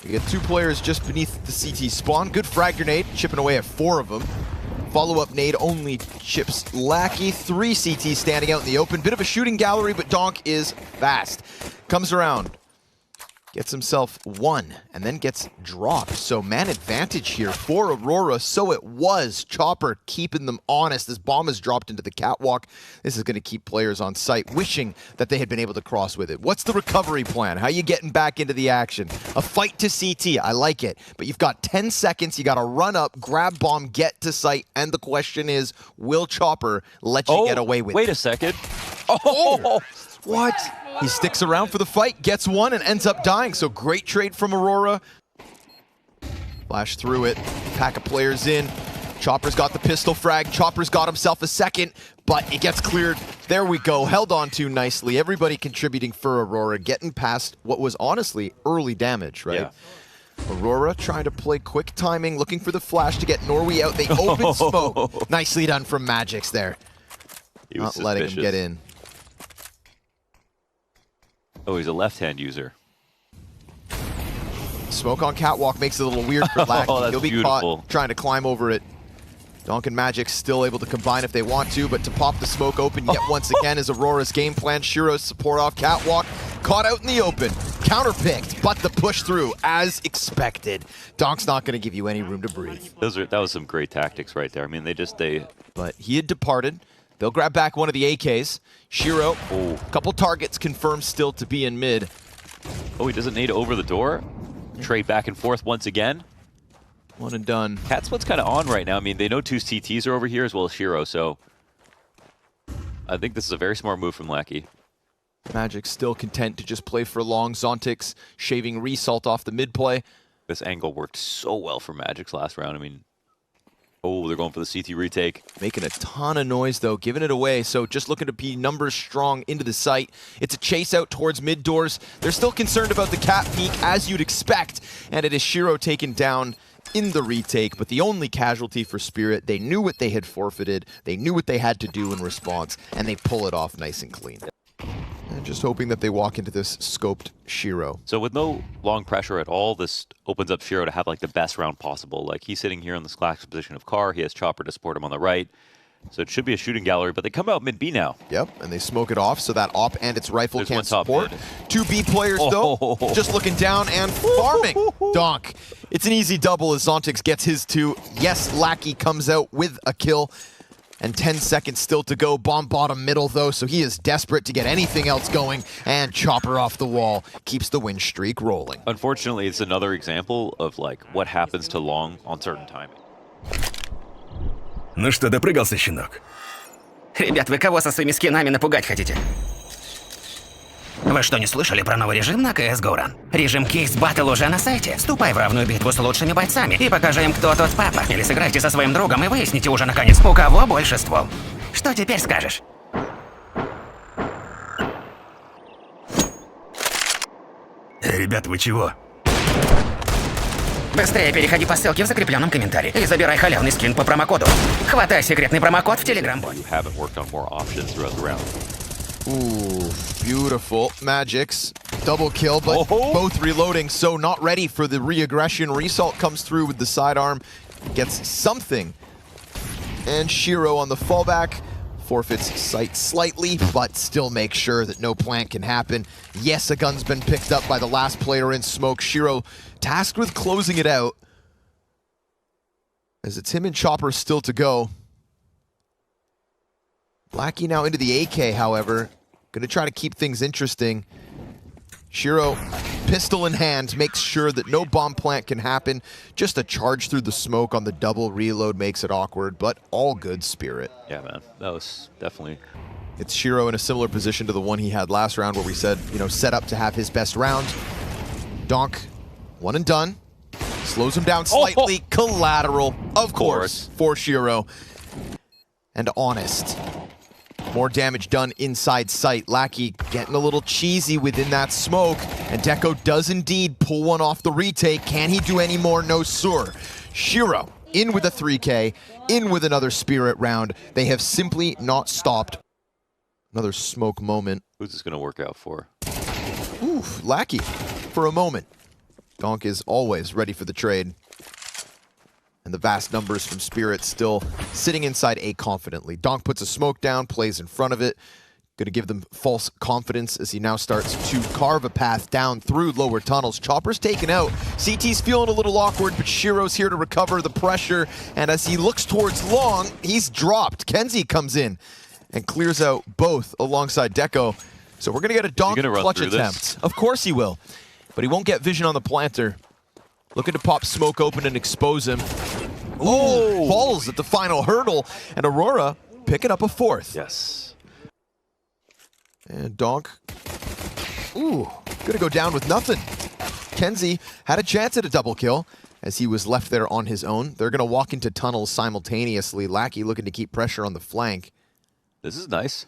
You get 2 players just beneath the CT spawn. Good frag grenade, chipping away at 4 of them. Follow-up nade only chips Lackey. 3 CT standing out in the open. Bit of a shooting gallery, but Donk is fast. Comes around. Gets himself 1, and then gets dropped. So man advantage here for Aurora. So it was. Chopper keeping them honest as bomb is dropped into the catwalk. This is going to keep players on site, wishing that they had been able to cross with it. What's the recovery plan? How you getting back into the action? A fight to CT, I like it. But you've got 10 seconds, you got to run up, grab bomb, get to site, and the question is, will Chopper let you get away with it? Wait a second. Oh, what? He sticks around for the fight, gets 1, and ends up dying. So great trade from Aurora. Flash through it. Pack of players in. Chopper's got the pistol frag. Chopper's got himself a second, but it gets cleared. There we go. Held on to nicely. Everybody contributing for Aurora, getting past what was honestly early damage, right? Yeah. Aurora trying to play quick timing, looking for the flash to get Norway out. They open smoke. Nicely done from Magix there. Not letting him get in. Oh, he's a left-hand user. Smoke on catwalk makes it a little weird for Lackey. Oh, He'll be caught trying to climb over it. Donk and Magix still able to combine if they want to, but to pop the smoke open yet once again is Aurora's game plan. Shiro's support off catwalk, caught out in the open, counterpicked, but the push through as expected. Donk's not going to give you any room to breathe. That was some great tactics right there. I mean, But he had departed. They'll grab back one of the AKs. Shiro, couple targets confirmed still to be in mid. Oh, he doesn't need over the door. Trade back and forth once again. 1 and done. Catswood's kind of on right now. I mean, they know 2 CTs are over here as well as Shiro, so I think this is a very smart move from Lackey. Magix still content to just play for long. Zontix shaving Result off the mid play. This angle worked so well for Magix last round. I mean, oh, they're going for the CT retake. Making a ton of noise, though, giving it away. So just looking to be numbers strong into the site. It's a chase out towards mid doors. They're still concerned about the cat peak, as you'd expect. And it is Shiro taken down in the retake, but the only casualty for Spirit. They knew what they had forfeited. They knew what they had to do in response, and they pull it off nice and clean. And just hoping that they walk into this scoped Shiro. So with no long pressure at all, this opens up Shiro to have like the best round possible. Like he's sitting here in the slack position of Car. He has Chopper to support him on the right. So it should be a shooting gallery, but they come out mid B now. Yep, and they smoke it off so that op and its rifle can't support. 2 B players though, just looking down and farming. Donk. It's an easy double as Zontix gets his 2. Yes, Lackey comes out with a kill. And 10 seconds still to go. Bomb bottom middle, though, so he is desperate to get anything else going. And Chopper off the wall keeps the win streak rolling. Unfortunately, it's another example of like what happens to long on certain timing. Ну что, допрыгался, щенок? Ребят, вы кого со своими скинами напугать хотите? Вы что, не слышали про новый режим на CSGO Run? Режим Case Battle уже на сайте. Вступай в равную битву с лучшими бойцами и покажи им, кто тот папа. Или сыграйте со своим другом и выясните уже наконец, у кого больше ствол. Что теперь скажешь? Ребят, вы чего? Быстрее переходи по ссылке в закрепленном комментарии и забирай халявный скин по промокоду. Хватай секретный промокод в Telegram-боте. You haven't worked on more options throughout the round. Ooh, beautiful. Magix, double kill, but both reloading, so not ready for the re-aggression. Result comes through with the sidearm, gets something. And Shiro on the fallback, forfeits sight slightly, but still makes sure that no plant can happen. Yes, a gun's been picked up by the last player in smoke. Shiro tasked with closing it out, as it's him and Chopper still to go. Lackey now into the AK, however. Gonna try to keep things interesting. Shiro, pistol in hand, makes sure that no bomb plant can happen. Just a charge through the smoke on the double reload makes it awkward, but all good Spirit. Yeah, man. That was definitely... It's Shiro in a similar position to the one he had last round where we said, you know, set up to have his best round. Donk, 1 and done. Slows him down slightly. Collateral, of course, for Shiro. And honest. More damage done inside sight. Lackey getting a little cheesy within that smoke. And Deco does indeed pull one off the retake. Can he do any more? No, sir. Shiro in with a 3K, in with another Spirit round. They have simply not stopped. Another smoke moment. Who's this going to work out for? Oof, Lackey for a moment. Donk is always ready for the trade. And the vast numbers from Spirit still sitting inside A confidently. Donk puts a smoke down, plays in front of it. Going to give them false confidence as he now starts to carve a path down through lower tunnels. Chopper's taken out. CT's feeling a little awkward, but Shiro's here to recover the pressure. And as he looks towards long, he's dropped. Kenzie comes in and clears out both alongside Deco. So we're going to get a Donk clutch attempt. Of course he will. But he won't get vision on the planter. Looking to pop smoke open and expose him. Oh, falls at the final hurdle. And Aurora picking up a fourth. Yes. And Donk, gonna go down with nothing. Kenzie had a chance at a double kill as he was left there on his own. They're gonna walk into tunnels simultaneously. Lackey looking to keep pressure on the flank. This is nice.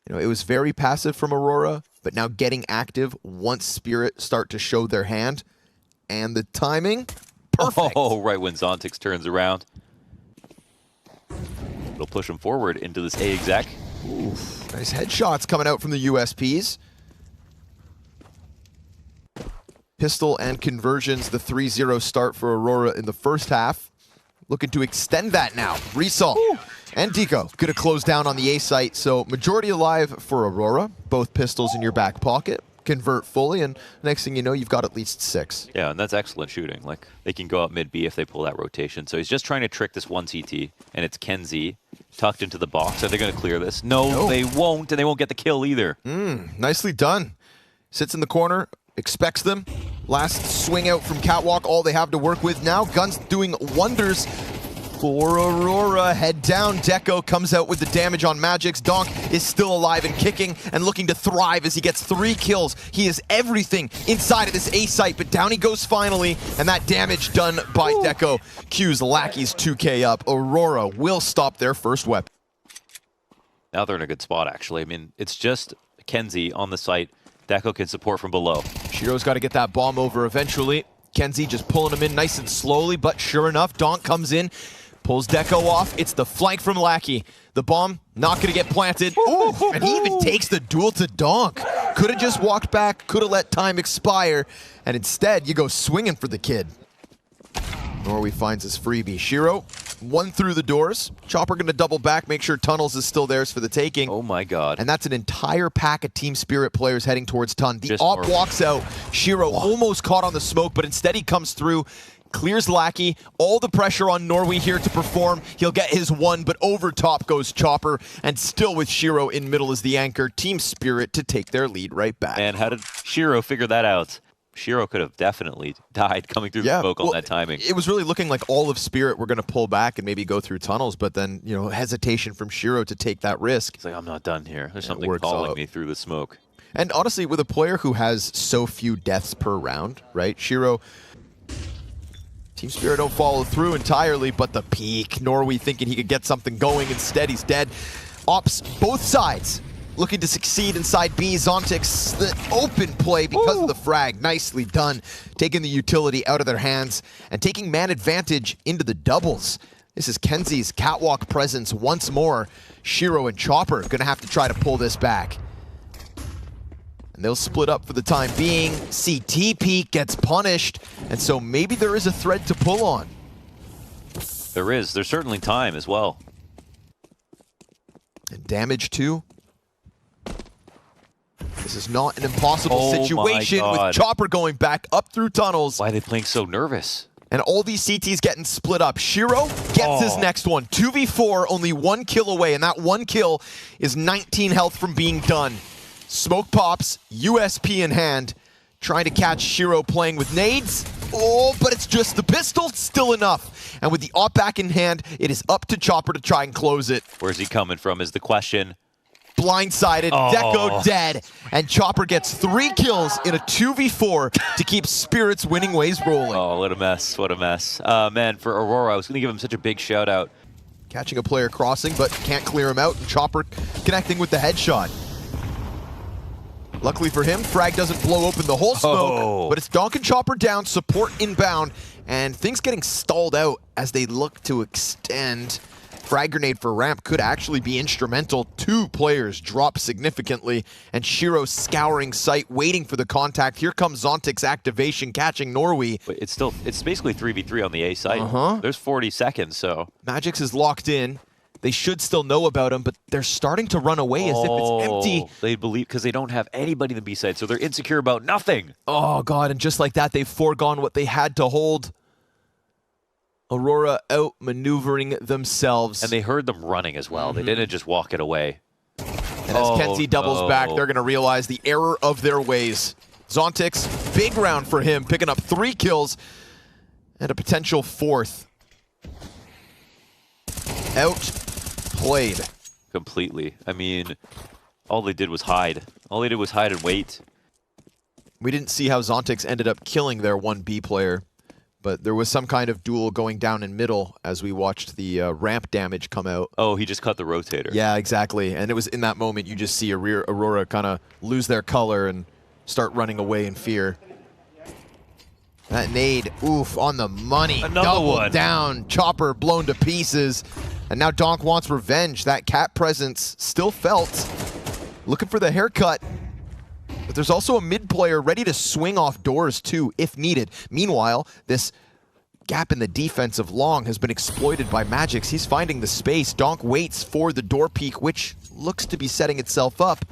You know, it was very passive from Aurora, but now getting active once Spirit start to show their hand. And the timing, perfect. Oh, right when Zontix turns around. It'll push him forward into this A exec. Oof, nice headshots coming out from the USPs. Pistol and conversions, the 3-0 start for Aurora in the first half. Looking to extend that now. Resol and Deco gonna close down on the A site, so majority alive for Aurora. Both pistols in your back pocket. Convert fully, and next thing you know, you've got at least 6. Yeah, and that's excellent shooting. Like, they can go out mid B if they pull that rotation. So he's just trying to trick this one CT, and it's Kenzie tucked into the box. Are they going to clear this? No, they won't, and they won't get the kill either. Nicely done. Sits in the corner, expects them. Last swing out from Catwalk, all they have to work with now. Guns doing wonders for Aurora. Head down, Deco comes out with the damage on Magix. Donk is still alive and kicking and looking to thrive as he gets 3 kills. He is everything inside of this A site, but down he goes finally, and that damage done by Deco cues Lackey's 2K up. Aurora will stop their first weapon. Now they're in a good spot, actually. I mean, it's just Kenzie on the site. Deco can support from below. Shiro's got to get that bomb over eventually. Kenzie just pulling him in nice and slowly, but sure enough, Donk comes in, pulls Deco off. It's the flank from Lackey. The bomb not going to get planted. Ooh, and he even takes the duel to Donk. Could have just walked back, could have let time expire, and instead you go swinging for the kid. Norway finds his freebie. Shiro, 1 through the doors. Chopper going to double back, make sure Tunnels is still theirs for the taking. Oh my god. And that's an entire pack of Team Spirit players heading towards Tun. The op walks out. Shiro almost caught on the smoke, but instead he comes through, clears Lackey. All the pressure on Norway here to perform. He'll get his 1, but over top goes Chopper. And still with Shiro in middle as the anchor, Team Spirit to take their lead right back. And how did Shiro figure that out? Shiro could have definitely died coming through the smoke on that timing. It was really looking like all of Spirit were going to pull back and maybe go through tunnels, but then, you know, hesitation from Shiro to take that risk. He's like, I'm not done here. There's something calling me through the smoke. And honestly, with a player who has so few deaths per round, right? Shiro, Team Spirit don't follow through entirely, but the peak. Norway thinking he could get something going. Instead, he's dead. Ops, both sides looking to succeed inside B. Zontix, the open play because of the frag. Nicely done. Taking the utility out of their hands and taking man advantage into the doubles. This is Kenzie's catwalk presence once more. Shiro and Chopper gonna have to try to pull this back. And they'll split up for the time being. CT peak gets punished, and so maybe there is a thread to pull on. There is. There's certainly time as well. And damage too. This is not an impossible situation with Chopper going back up through tunnels. Why are they playing so nervous? And all these CTs getting split up. Shiro gets his next one. 2v4, only 1 kill away, and that 1 kill is 19 health from being done. Smoke pops, USP in hand, trying to catch Shiro playing with nades. Oh, but it's just the pistol, still enough. And with the op back in hand, it is up to Chopper to try and close it. Where's he coming from is the question. Blindsided, Deco dead, and Chopper gets 3 kills in a 2v4 to keep Spirit's winning ways rolling. Oh, what a mess, what a mess. Man, for Aurora, I was going to give him such a big shout out. Catching a player crossing, but can't clear him out, and Chopper connecting with the headshot. Luckily for him, frag doesn't blow open the whole smoke, but it's Donk and Chopper down, support inbound, and things getting stalled out as they look to extend. frag grenade for ramp could actually be instrumental. 2 players drop significantly, and Shiro scouring site, waiting for the contact. Here comes Zontic's activation, catching Norway. But it's basically 3v3 on the A site. There's 40 seconds, so. Magix is locked in. They should still know about him, but they're starting to run away as if it's empty. They believe because they don't have anybody in the B side, so they're insecure about nothing. Oh, God, and just like that, they've foregone what they had to hold. Aurora outmaneuvering themselves. And they heard them running as well. They didn't just walk it away. And as Kenzie doubles back, they're going to realize the error of their ways. Zontix, big round for him, picking up 3 kills and a potential 4th. Outplayed. Completely. I mean, all they did was hide. All they did was hide and wait. We didn't see how Zontix ended up killing their 1B player, but there was some kind of duel going down in middle as we watched the ramp damage come out. Oh, he just cut the rotator. Yeah, exactly. And it was in that moment you just see Aurora kind of lose their color and start running away in fear. That nade, oof, on the money. Another Double one. down, Chopper blown to pieces. And now Donk wants revenge. That cat presence still felt. Looking for the haircut. But there's also a mid player ready to swing off doors too, if needed. Meanwhile, this gap in the defense of Long has been exploited by Magix. He's finding the space. Donk waits for the door peek, which looks to be setting itself up.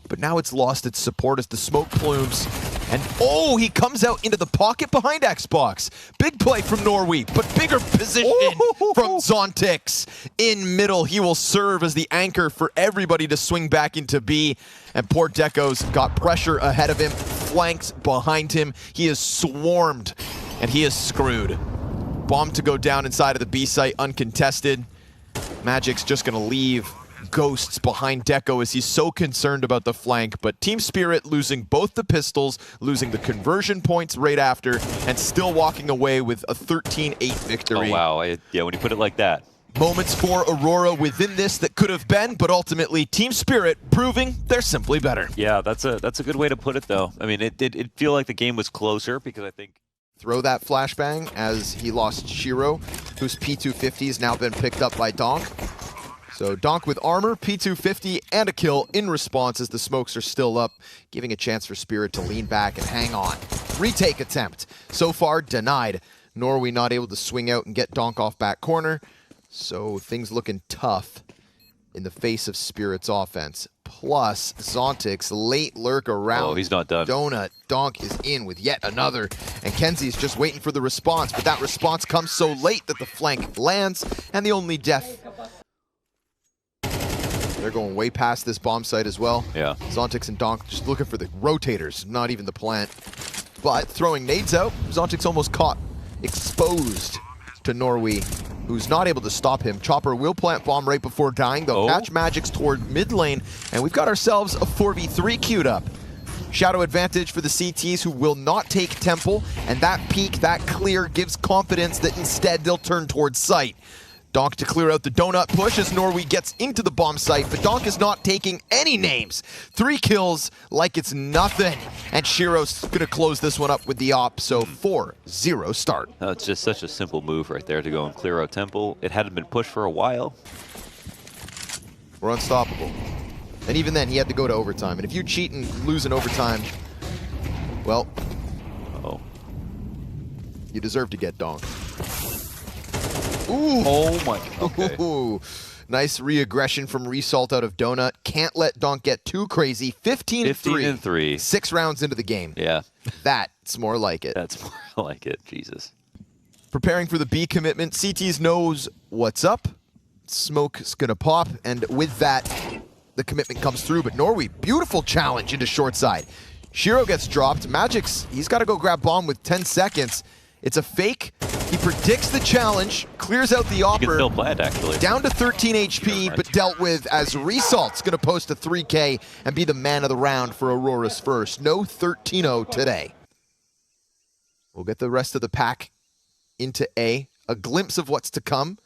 But now it's lost its support as the smoke plumes. And oh, he comes out into the pocket behind Xbox. Big play from Norway, but bigger position from Zontix. In middle, he will serve as the anchor for everybody to swing back into B. And poor Deco's got pressure ahead of him, flanks behind him. He is swarmed, and he is screwed. Bomb to go down inside of the B site, uncontested. Magic's just gonna leave ghosts behind Deco as he's so concerned about the flank, but Team Spirit losing both the pistols, losing the conversion points right after, and still walking away with a 13-8 victory. Oh, wow. Yeah, when you put it like that. Moments for Aurora within this that could have been, but ultimately Team Spirit proving they're simply better. Yeah, that's a good way to put it, though. I mean, it did feel like the game was closer because I think... Throw that flashbang as he lost Shiro, whose P250 has now been picked up by Donk. So Donk with armor, P250, and a kill in response as the smokes are still up, giving a chance for Spirit to lean back and hang on. Retake attempt, so far denied. Norway not able to swing out and get Donk off back corner, so things looking tough in the face of Spirit's offense. Plus, Zontix late lurk around. Oh, he's not done. Donut. Donk is in with yet another, and Kenzie's just waiting for the response, but that response comes so late that the flank lands, and the only death. They're going way past this bomb site as well. Yeah. Zontix and Donk just looking for the rotators, not even the plant. But throwing nades out, Zontix almost caught, exposed to Norway, who's not able to stop him. Chopper will plant bomb right before dying. They'll catch Magix toward mid lane, and we've got ourselves a 4v3 queued up. Shadow advantage for the CTs, who will not take Temple, and that peek, that clear, gives confidence that instead they'll turn towards site. Donk to clear out the donut push as Norway gets into the bomb site, but Donk is not taking any names. 3 kills like it's nothing. And Shiro's gonna close this one up with the op, so 4-0 start. It's just such a simple move right there to go and clear out Temple. It hadn't been pushed for a while. We're unstoppable. And even then, he had to go to overtime. And if you cheat and lose in overtime, well, you deserve to get Donk. Ooh. Oh my, okay. Ooh. Nice re-aggression from Resalt out of Donut. Can't let Donk get too crazy. 15-3. 6 rounds into the game. Yeah. That's more like it. That's more like it, Jesus. Preparing for the B commitment. CTs knows what's up. Smoke's gonna pop, and with that, the commitment comes through, but Norway, beautiful challenge into short side. Shiro gets dropped. Magix, he's gotta go grab bomb with 10 seconds. It's a fake. He predicts the challenge, clears out the offer. He can still plant, actually. Down to 13 HP, but dealt with as Resalt's going to post a 3K and be the man of the round for Aurora's first. No 13-0 today. We'll get the rest of the pack into A. A glimpse of what's to come.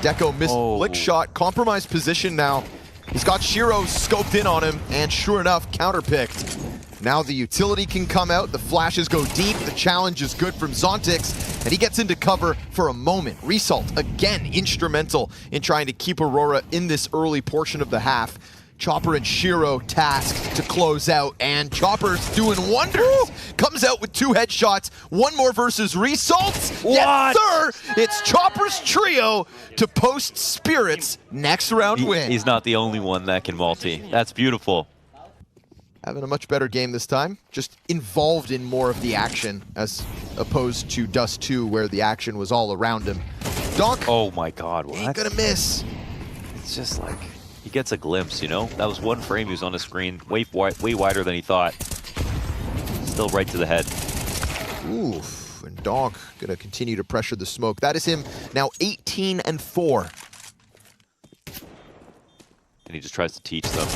Deco missed flick shot, compromised position now. He's got Shiro scoped in on him, and sure enough, counterpicked. Now the utility can come out, the flashes go deep, the challenge is good from Zontix, and he gets into cover for a moment. Result, again, instrumental in trying to keep Aurora in this early portion of the half. Chopper and Shiro tasked to close out, and Chopper's doing wonders. Comes out with 2 headshots, 1 more versus Result. Yes, sir! It's Chopper's trio to post Spirit's next round win. He's not the only one that can multi. That's beautiful. Having a much better game this time, just involved in more of the action as opposed to Dust 2 where the action was all around him. Donk, Oh my god, what? ain't gonna miss. It's just like, he gets a glimpse, you know? That was 1 frame he was on the screen, way wider than he thought. Still right to the head. Oof, and Donk gonna continue to pressure the smoke. That is him now 18-4. And he just tries to teach them.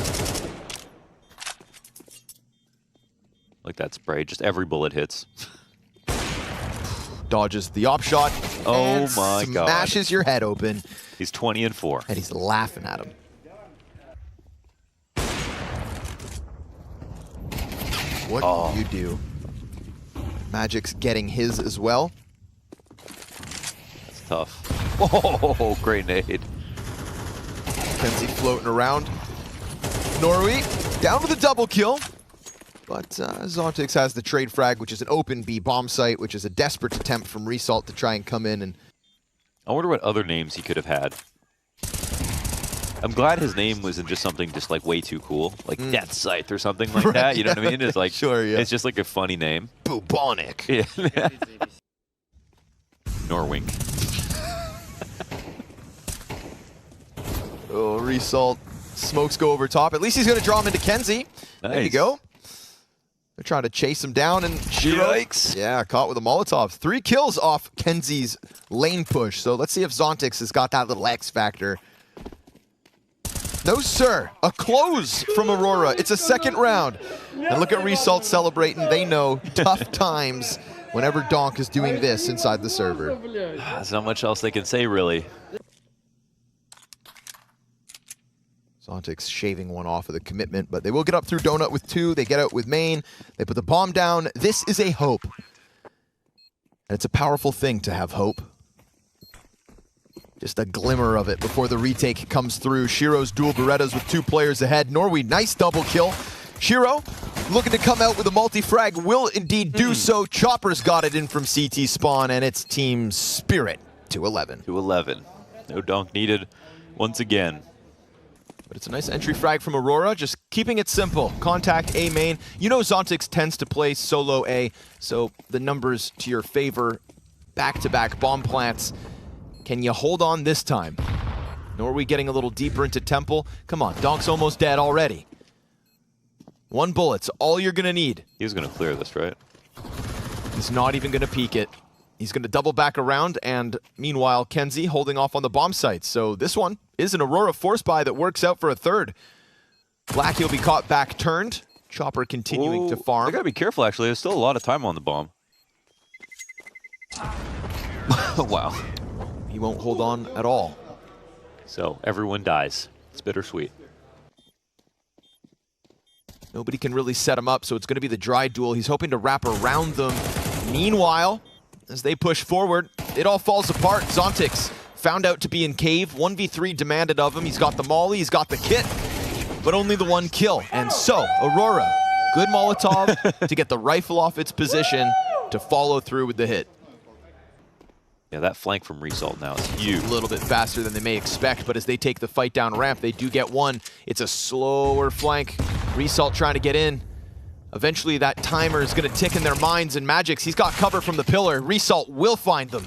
Like that spray, just every bullet hits. Dodges the op shot. Oh and my god. Smashes your head open. He's 20-4. And he's laughing at him. What do you do? Magic's getting his as well. That's tough. Oh, great nade. Kenzie floating around. Norway down to the double kill. But Zontix has the trade frag, which is an open B bomb site, which is a desperate attempt from Result to try and come in. And I wonder what other names he could have had. I'm glad his name wasn't just something just like way too cool, like Death Scythe or something like that. You know what I mean? It's like, sure, yeah. It's just like a funny name. Bubonic. Yeah. Norwink. Oh, Result. Smokes go over top. At least he's going to draw him into Kenzie. Nice. There you go. They're trying to chase him down, and Shiro, Yikes. yeah, caught with a Molotov. 3 kills off Kenzie's lane push. So let's see if Zontix has got that little X factor. No, sir. A close from Aurora. It's a 2nd round. And look at Result celebrating. They know tough times whenever Donk is doing this inside the server. There's not much else they can say, really. Zontix shaving 1 off of the commitment, but they will get up through Donut with 2. They get out with Main. They put the bomb down. This is a hope. And it's a powerful thing to have hope. Just a glimmer of it before the retake comes through. Shiro's dual Berettas with 2 players ahead. Norway, nice double kill. Shiro looking to come out with a multi-frag, will indeed do so. Chopper's got it in from CT spawn, and it's Team Spirit to 11. To 11. No donk needed once again. But it's a nice entry frag from Aurora, just keeping it simple. Contact A main. You know Zontix tends to play solo A, so the numbers to your favor. Back-to-back bomb plants. Can you hold on this time? Nor are we getting a little deeper into Temple? Come on, Donk's almost dead already. 1 bullet's all you're gonna need. He was going to clear this, right? He's not even gonna peek it. He's gonna double back around, and meanwhile, Kenzie holding off on the bomb site. So this one is an Aurora force buy that works out for a 3rd. Black, he'll be caught back turned. Chopper continuing to farm. They got to be careful, actually. There's still a lot of time on the bomb. Wow. He won't hold on at all. So everyone dies. It's bittersweet. Nobody can really set him up, so it's going to be the dry duel. He's hoping to wrap around them. Meanwhile, as they push forward, it all falls apart. Zontix found out to be in cave. 1v3 demanded of him. He's got the molly, he's got the kit, but only the 1 kill. And so, Aurora, good Molotov to get the rifle off its position to follow through with the hit. Yeah, that flank from Result now is huge. A little bit faster than they may expect, but as they take the fight down ramp, they do get 1. It's a slower flank. Result trying to get in. Eventually that timer is going to tick in their minds, and Magix, he's got cover from the pillar. Result will find them.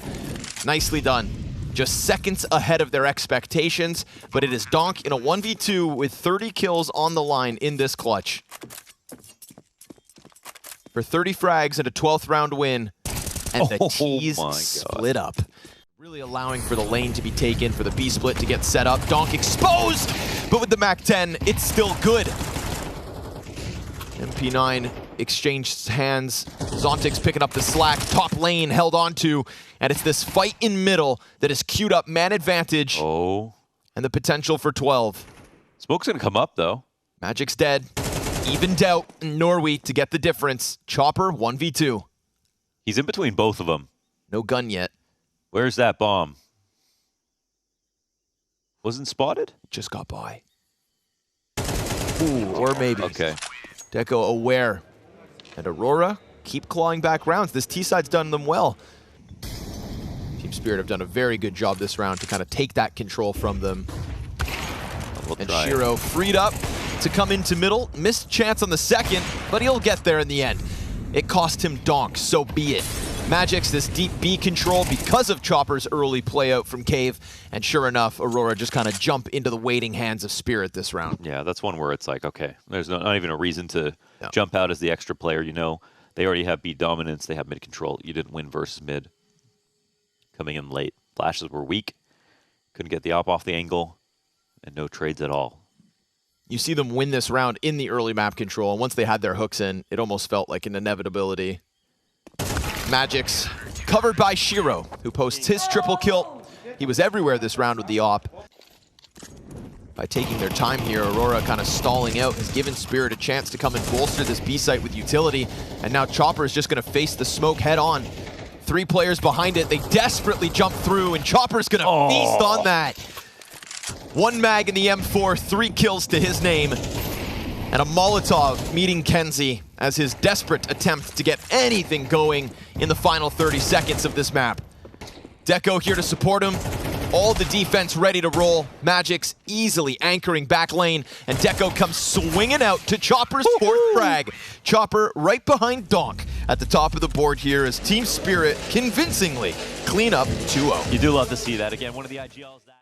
Nicely done. Just seconds ahead of their expectations, but it is Donk in a 1v2 with 30 kills on the line in this clutch. For 30 frags and a 12th round win, and the T's split up. Really allowing for the lane to be taken, for the B split to get set up. Donk exposed, but with the MAC-10, it's still good. MP9 exchanged hands. Zontix picking up the slack. Top lane held onto, and it's this fight in middle that has queued up man advantage Oh. and the potential for 12. Smoke's gonna come up though. Magic's dead. Evened out. Norway to get the difference. Chopper 1v2. He's in between both of them. No gun yet. Where's that bomb? Wasn't spotted? Just got by. Ooh, or maybe. Okay. Deco aware. And Aurora keep clawing back rounds. This T-side's done them well. Team Spirit have done a very good job this round to kind of take that control from them. We'll And try. Shiro freed up to come into middle. Missed chance on the second, but he'll get there in the end. It cost him donk, so be it. Magic's this deep B control because of Chopper's early play out from Cave. And sure enough, Aurora just kind of jump into the waiting hands of Spirit this round. Yeah, that's one where it's like, okay, there's not even a reason to No. jump out as the extra player. You know, they already have B dominance. They have mid control. You didn't win versus mid. Coming in late. Flashes were weak. Couldn't get the op off the angle. And no trades at all. You see them win this round in the early map control, and once they had their hooks in, it almost felt like an inevitability. Magic's covered by Shiro, who posts his triple kill. He was everywhere this round with the op. By taking their time here, Aurora kind of stalling out has given Spirit a chance to come and bolster this B site with utility, and now Chopper is just going to face the smoke head on. 3 players behind it, they desperately jump through, and Chopper's going to feast on that. 1 mag in the M4, 3 kills to his name. And a Molotov meeting Kenzie as his desperate attempt to get anything going in the final 30 seconds of this map. Deco here to support him. All the defense ready to roll. Magic's easily anchoring back lane, and Deco comes swinging out to Chopper's 4th frag. Chopper right behind Donk at the top of the board here as Team Spirit convincingly clean up 2-0. You do love to see that. Again, one of the IGLs that